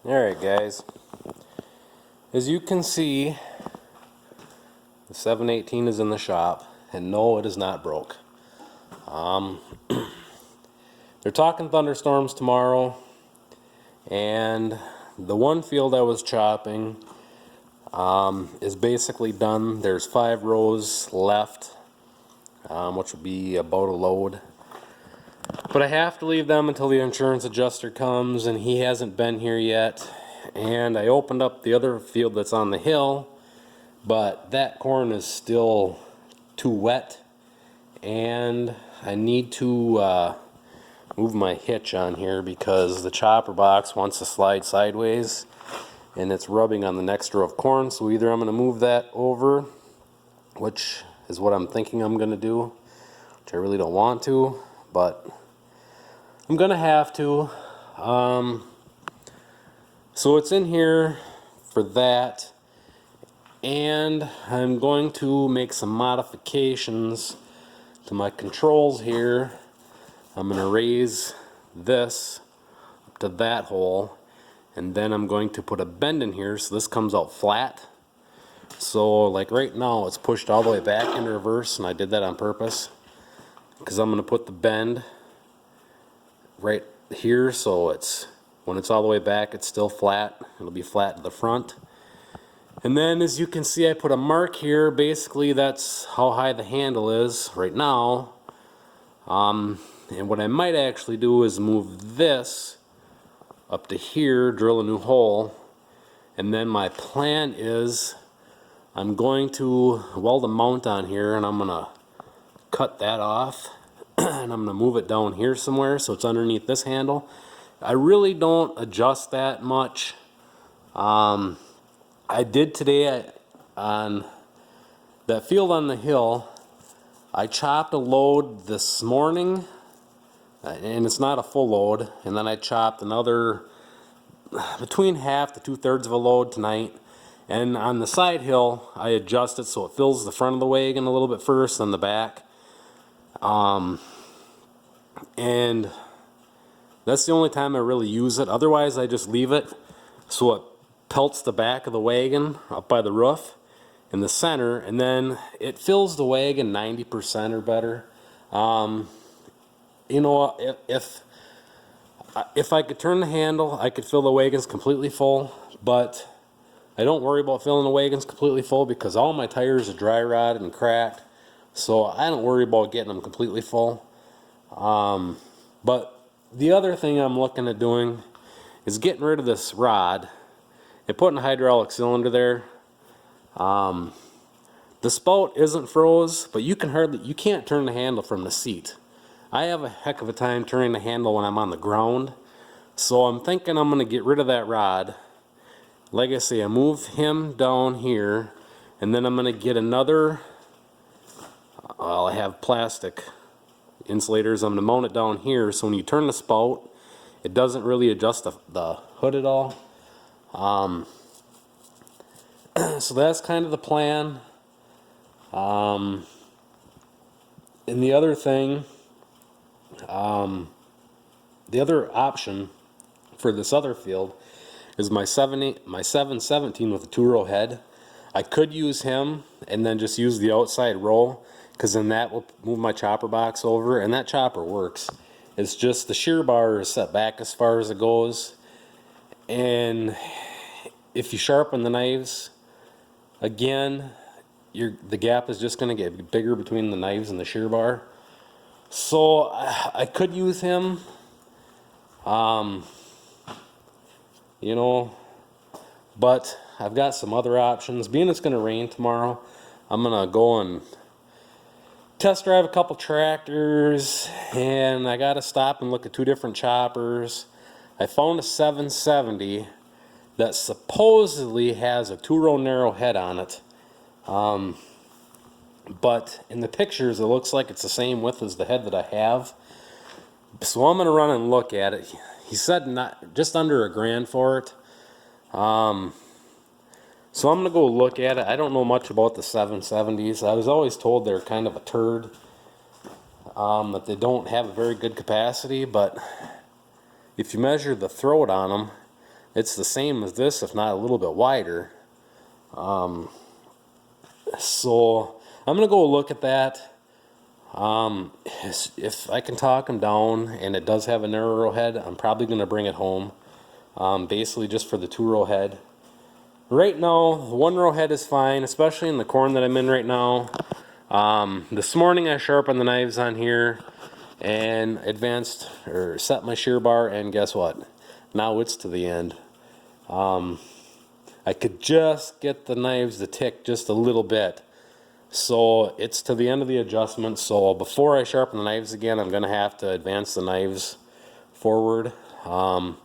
Alright guys, as you can see, the 718 is in the shop, and no, it is not broke. They're talking thunderstorms tomorrow, and the one field I was chopping is basically done. There's 5 rows left, which would be about a load. But I have to leave them until the insurance adjuster comes, and he hasn't been here yet. And I opened up the other field that's on the hill, but that corn is still too wet, and I need to move my hitch on here because the chopper box wants to slide sideways and it's rubbing on the next row of corn. So either I'm going to move that over, which is what I'm thinking I'm going to do, which I really don't want to, but I'm going to have to. So it's in here for that, and I'm going to make some modifications to my controls here. I'm going to raise this up to that hole, and then I'm going to put a bend in here so this comes out flat. So like right now it's pushed all the way back in reverse, and I did that on purpose because I'm going to put the bend right here so it's, when it's all the way back, it's still flat. It'll be flat to the front. And then as you can see, I put a mark here. Basically that's how high the handle is right now. And what I might actually do is move this up to here, drill a new hole, and then my plan is I'm going to weld a mount on here, and I'm going to cut that off and I'm going to move it down here somewhere so it's underneath this handle. I really don't adjust that much. I did today on that field on the hill. I chopped a load this morning, and it's not a full load, and then I chopped another between half to 2/3 of a load tonight. And on the side hill I adjust it so it fills the front of the wagon a little bit first, then the back, and that's the only time I really use it. Otherwise I just leave it so it pelts the back of the wagon up by the roof in the center, and then it fills the wagon 90% or better. You know, if I could turn the handle, I could fill the wagons completely full, but I don't worry about filling the wagons completely full because all my tires are dry rotted and cracked, so I don't worry about getting them completely full. But the other thing I'm looking at doing is getting rid of this rod and putting a hydraulic cylinder there. The spout isn't froze, but you can't turn the handle from the seat. I have a heck of a time turning the handle when I'm on the ground, so I'm thinking I'm going to get rid of that rod. Like I say, I move him down here, and then I'm going to get another, I have plastic insulators. I'm going to mount it down here so when you turn the spout, it doesn't really adjust the hood at all. So that's kind of the plan. And the other thing, the other option for this other field is my 717 with a 2-row head. I could use him and then just use the outside row, because then that will move my chopper box over, and that chopper works. It's just the shear bar is set back as far as it goes, and if you sharpen the knives again, the gap is just going to get bigger between the knives and the shear bar. So I could use him, you know, but I've got some other options. Being it's going to rain tomorrow, I'm going to go and test drive a couple tractors, and I got to stop and look at 2 different choppers. I found a 770 that supposedly has a 2-row narrow head on it. But in the pictures it looks like it's the same width as the head that I have. So I'm going to run and look at it. He said just under $1,000 for it. So I'm going to go look at it. I don't know much about the 770s. I was always told they're kind of a turd, that they don't have a very good capacity, but if you measure the throat on them, It's the same as this, if not a little bit wider. So I'm gonna go look at that. If I can talk him down and it does have a narrow head, I'm probably gonna bring it home. Basically just for the 2-row head. Right now, the 1-row head is fine, especially in the corn that I'm in right now. This morning I sharpened the knives on here and advanced or set my shear bar, and guess what? Now it's to the end. I could just get the knives to tick just a little bit. So it's to the end of the adjustment. So before I sharpen the knives again, I'm going to have to advance the knives forward. And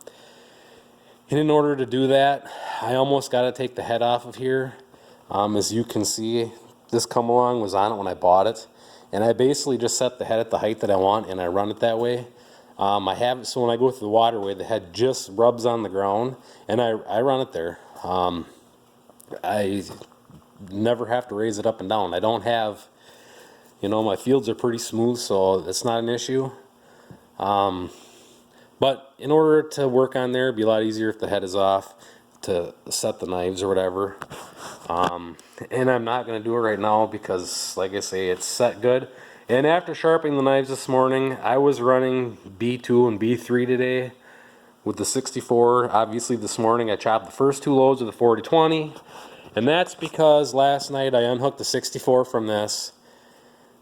in order to do that, I almost got to take the head off of here. As you can see, this come along was on it when I bought it. And I basically just set the head at the height that I want and I run it that way. I have it so when I go through the waterway, the head just rubs on the ground and I run it there. I never have to raise it up and down. I don't have, my fields are pretty smooth, so it's not an issue. But in order to work on there, it'd be a lot easier if the head is off to set the knives or whatever. And I'm not going to do it right now because, like I say, it's set good. And after sharpening the knives this morning, I was running B2 and B3 today with the 64. Obviously this morning I chopped the first 2 loads of the 40/20, and that's because last night I unhooked the 64 from this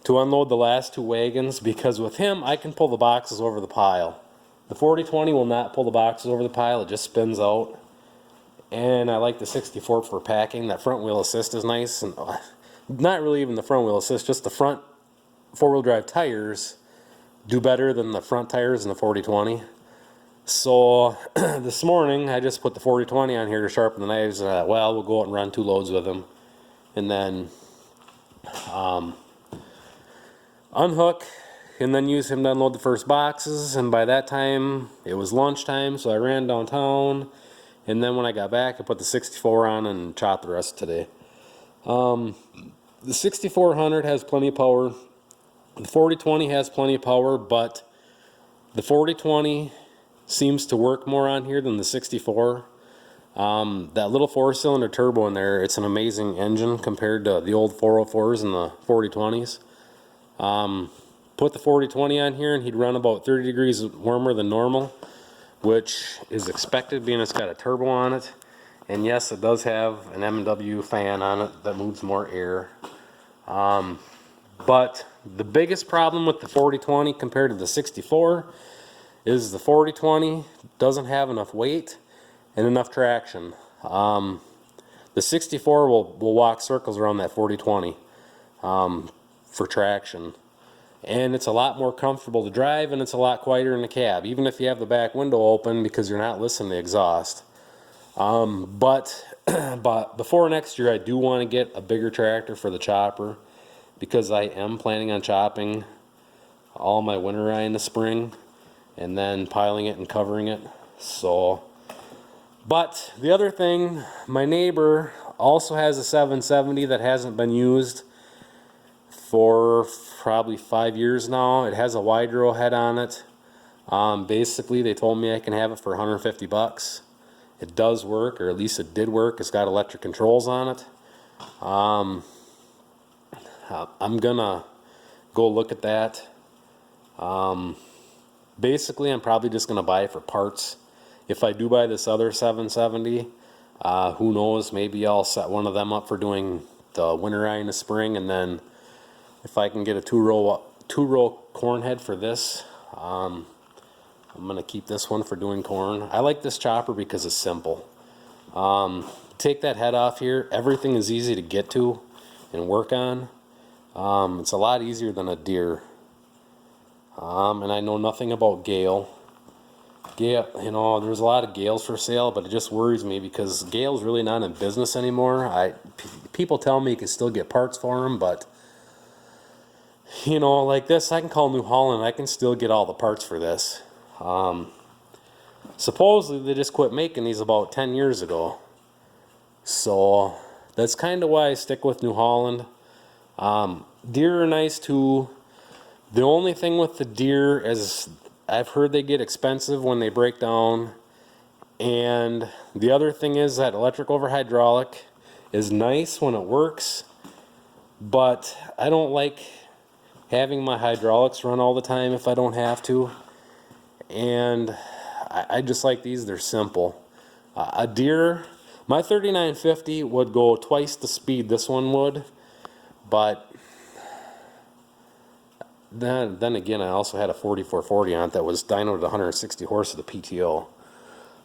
to unload the last 2 wagons, because with him I can pull the boxes over the pile. The 40/20 will not pull the boxes over the pile, it just spins out. And I like the 64 for packing. That front wheel assist is nice, and not really even the front wheel assist, just the front 4-wheel drive tires do better than the front tires in the 40/20. So this morning I just put the 40/20 on here to sharpen the knives, and we'll go out and run 2 loads with them, and then unhook and then use him to unload the first boxes. And by that time it was lunchtime, so I ran downtown, and then when I got back I put the 64 on and chopped the rest today. The 6400 has plenty of power. The 40/20 has plenty of power, but the 40/20 seems to work more on here than the 64. That little 4-cylinder turbo in there, it's an amazing engine compared to the old 404s and the 40/20s. Put the 40/20 on here and he'd run about 30 degrees warmer than normal, which is expected being it's got a turbo on it. And yes, it does have an M&W fan on it that moves more air. But the biggest problem with the 40/20 compared to the 64 is the 40/20 doesn't have enough weight and enough traction. The 64 will walk circles around that 40/20 for traction. And it's a lot more comfortable to drive, and it's a lot quieter in the cab, even if you have the back window open, because you're not listening to the exhaust. But before next year I do want to get a bigger tractor for the chopper, because I am planning on chopping all my winter rye in the spring and then piling it and covering it. So, but the other thing, my neighbor also has a 770 that hasn't been used for probably 5 years now. It has a wide row head on it. Basically they told me I can have it for 150 bucks. It does work, or at least it did work. It's got electric controls on it. I'm gonna go look at that. Basically I'm probably just gonna buy it for parts. If I do buy this other 770, who knows, maybe I'll set one of them up for doing the winter rye in the spring, and then if I can get a two row corn head for this, I'm gonna keep this one for doing corn. I like this chopper because it's simple. Take that head off here, everything is easy to get to and work on. It's a lot easier than a Deere. And I know nothing about Gale. Gale, there's a lot of Gales for sale, but it just worries me because Gale's really not in business anymore. People tell me you can still get parts for them, but like this, I can call New Holland, I can still get all the parts for this. Supposedly they just quit making these about 10 years ago. So that's kind of why I stick with New Holland. Deere are nice too. The only thing with the Deere is I've heard they get expensive when they break down, And the other thing is that electric over hydraulic is nice when it works, but I don't like having my hydraulics run all the time if I don't have to. And I just like these, they're simple. A Deere, my 3950 would go twice the speed this one would, but then again, I also had a 4440 on it that was dynoed at 160 horse of the PTO.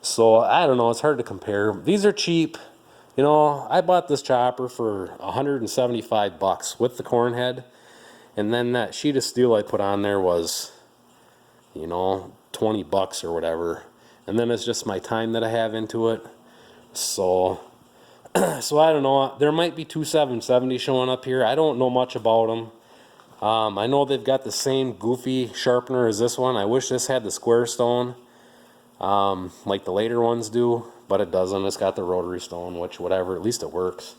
So I don't know, it's hard to compare. These are cheap. You know, I bought this chopper for 175 bucks with the corn head, and then that sheet of steel I put on there was, you know, 20 bucks or whatever. And then it's just my time that I have into it. So so I don't know. There might be two 770 showing up here. I don't know much about them. I know they've got the same goofy sharpener as this one. I wish this had the square stone, like the later ones do, but it doesn't. It's got the rotary stone, which whatever, at least it works.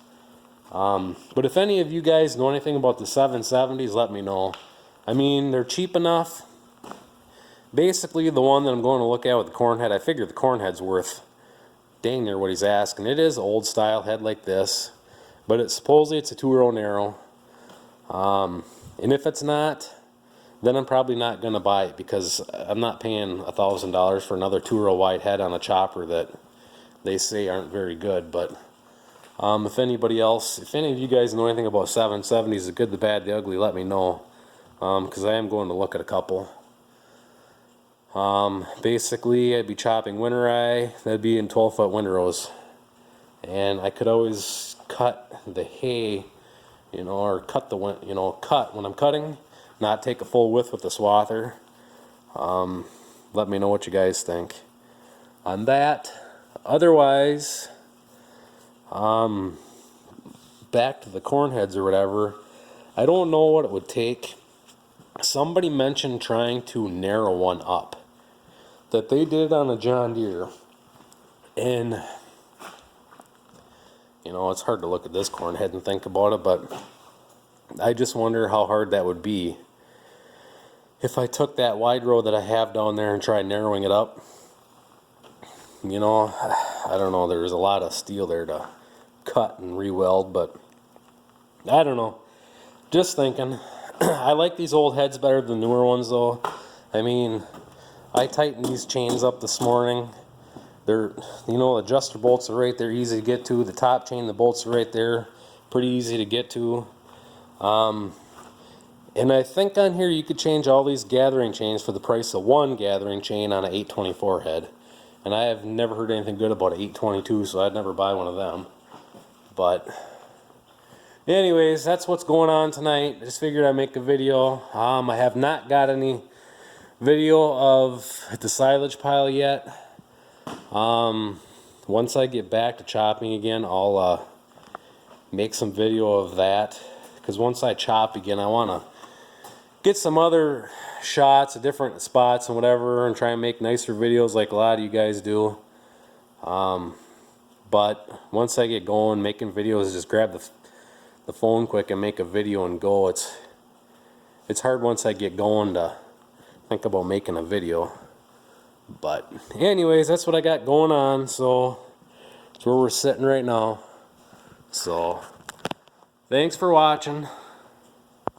But if any of you guys know anything about the 770s, let me know. I mean, they're cheap enough. Basically, the one that I'm going to look at with the corn head, I figure the corn head's worth dang near what he's asking. It is old style head like this, but supposedly it's a 2-row narrow. And if it's not, then I'm probably not going to buy it, because I'm not paying $1,000 for another 2-row wide head on a chopper that they say aren't very good. But if anybody else, if any of you guys know anything about 770s, the good, the bad, the ugly, let me know, because I am going to look at a couple. Basically, I'd be chopping winter rye. That'd be in 12-foot windrows, and I could always cut the hay, you know, or cut when I'm cutting, not take a full width with the swather. Let me know what you guys think on that. Otherwise, back to the corn heads or whatever, I don't know what it would take. Somebody mentioned trying to narrow one up, that they did on a John Deere, and you know, it's hard to look at this corn head and think about it, but I just wonder how hard that would be if I took that wide row that I have down there and tried narrowing it up. You know, I don't know, there's a lot of steel there to cut and re-weld, but I don't know, just thinking. I like these old heads better than newer ones though. I mean, I tightened these chains up this morning. They're, you know, adjuster bolts are right there, easy to get to. The top chain, the bolts are right there, pretty easy to get to. And I think on here you could change all these gathering chains for the price of one gathering chain on an 824 head. And I have never heard anything good about an 822, so I'd never buy one of them. But anyways, that's what's going on tonight. I just figured I'd make a video. I have not got any video of the silage pile yet. Once I get back to chopping again, I'll make some video of that, because once I chop again, I want to get some other shots of different spots and whatever, and try and make nicer videos like a lot of you guys do. But once I get going making videos, just grab the phone quick and make a video and go. It's hard once I get going to think about making a video. But anyways, that's what I got going on. So that's where we're sitting right now. So thanks for watching.